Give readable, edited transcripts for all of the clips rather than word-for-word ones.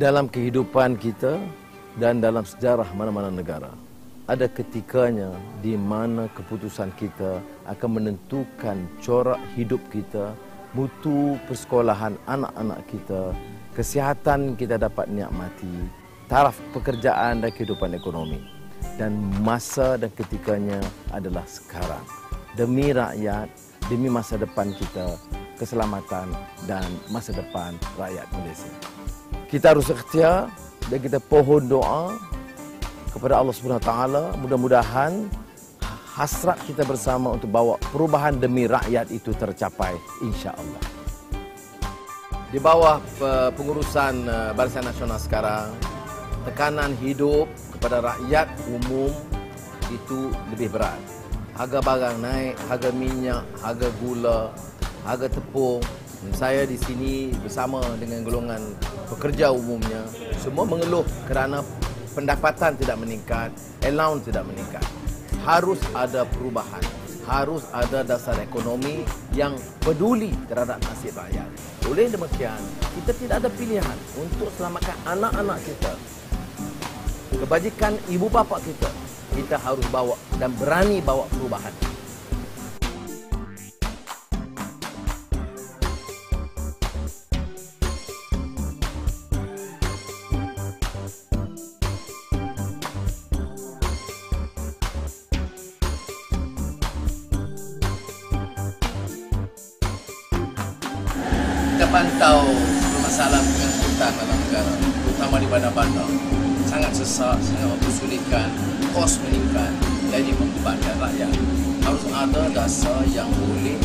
Dalam kehidupan kita dan dalam sejarah mana-mana negara, ada ketikanya di mana keputusan kita akan menentukan corak hidup kita, mutu persekolahan anak-anak kita, kesihatan kita dapat nikmati, taraf pekerjaan dan kehidupan ekonomi. Dan masa dan ketikanya adalah sekarang. Demi rakyat, demi masa depan kita, keselamatan dan masa depan rakyat Malaysia. Kita harus ikhtiar dan kita pohon doa kepada Allah Subhanahu Wa Taala, mudah-mudahan hasrat kita bersama untuk bawa perubahan demi rakyat itu tercapai, insya-Allah. Di bawah pengurusan Barisan Nasional sekarang, tekanan hidup kepada rakyat umum itu lebih berat. Harga barang naik, harga minyak, harga gula, harga tepung. Saya di sini bersama dengan golongan pekerja umumnya, semua mengeluh kerana pendapatan tidak meningkat, allowance tidak meningkat. Harus ada perubahan, harus ada dasar ekonomi yang peduli terhadap nasib rakyat. Oleh demikian, kita tidak ada pilihan untuk selamatkan anak-anak kita, kebajikan ibu bapa kita. Kita harus bawa dan berani bawa perubahan. Kita pantau masalah pengangkutan dalam negara, terutama di bandar-bandar. Sangat sesak, sangat mempersulitkan, kos meningkat, jadi membebankan rakyat. Harus ada dasar yang boleh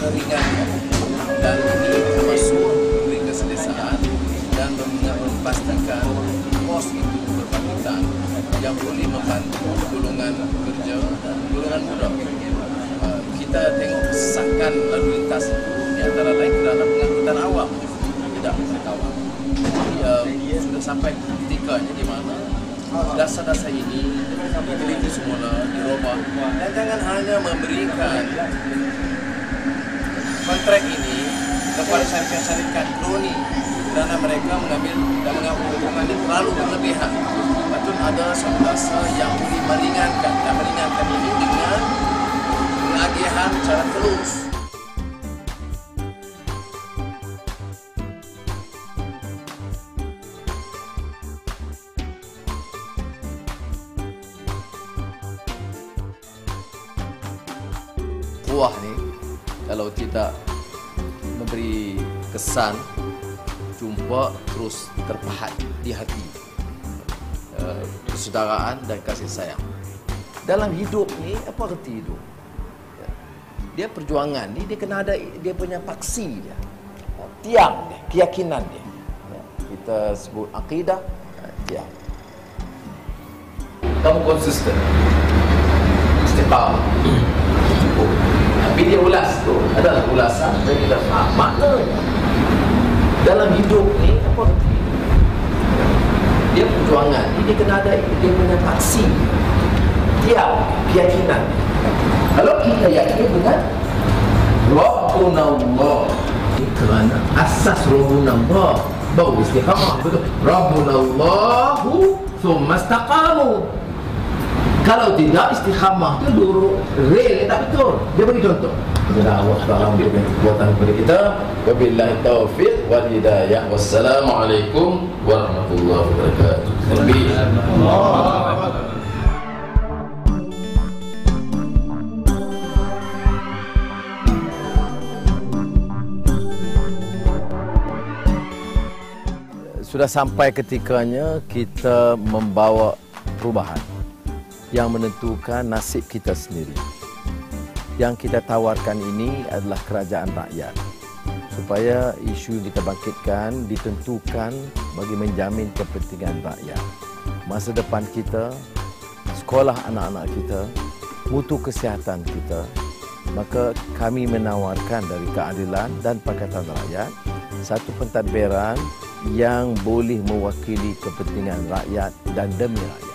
meringankan, dan ini termasuk beri keselesaan dan memastikan kos itu berpatutan yang boleh membantu golongan pekerja dan golongan budak. Kita tengok kesesakan lalu lintas itu di antara lain kerana pengangkutan awam tidak awam. Jadi sudah sampai ketikanya di mana dasar-dasar ini diteliti semula, dirubah, dan jangan hanya memberikan kontrak ini kepada syarikat kroni kerana mereka mengambil dan mengambil keuntungan ini terlalu berlebihan. Patut ada satu dasar yang boleh meringankan ini dengan penagihan secara terus. Buah ni kalau tidak memberi kesan, jumpa terus terpahat di hati, persaudaraan dan kasih sayang. Dalam hidup ni, apa arti hidup? Dia perjuangan ni, dia kena ada dia punya paksi dia, tiang dia, keyakinan dia. Kita sebut akidah, tiang. Kamu konsisten, istiqamah. Tapi dia ulas tu adalah ulasan dan kita faham maknanya. Dalam hidup ni apa arti? Dia perjuangan ni, dia kena ada dia punya paksi, tiang, keyakinan. Kalau kita yakin dengan Rabbuna Allah, kerana asas Rabbuna Allah baru istiqamah. Betul. Rabbuna Allahu thumma istaqamu. Kalau tidak, istiqamah itu lurus, rel tak betul. Dia bagi contoh. Kepada Allah SWT memberikan kekuatan kepada kita. Wabillahi taufiq wal hidayah. Wassalamualaikum warahmatullahi wabarakatuh. Sudah sampai ketikanya kita membawa perubahan yang menentukan nasib kita sendiri. Yang kita tawarkan ini adalah kerajaan rakyat, supaya isu yang kita bangkitkan ditentukan bagi menjamin kepentingan rakyat. Masa depan kita, sekolah anak-anak kita, mutu kesihatan kita. Maka kami menawarkan dari Keadilan dan Pakatan Rakyat satu pentadbiran yang boleh mewakili kepentingan rakyat dan demi rakyat.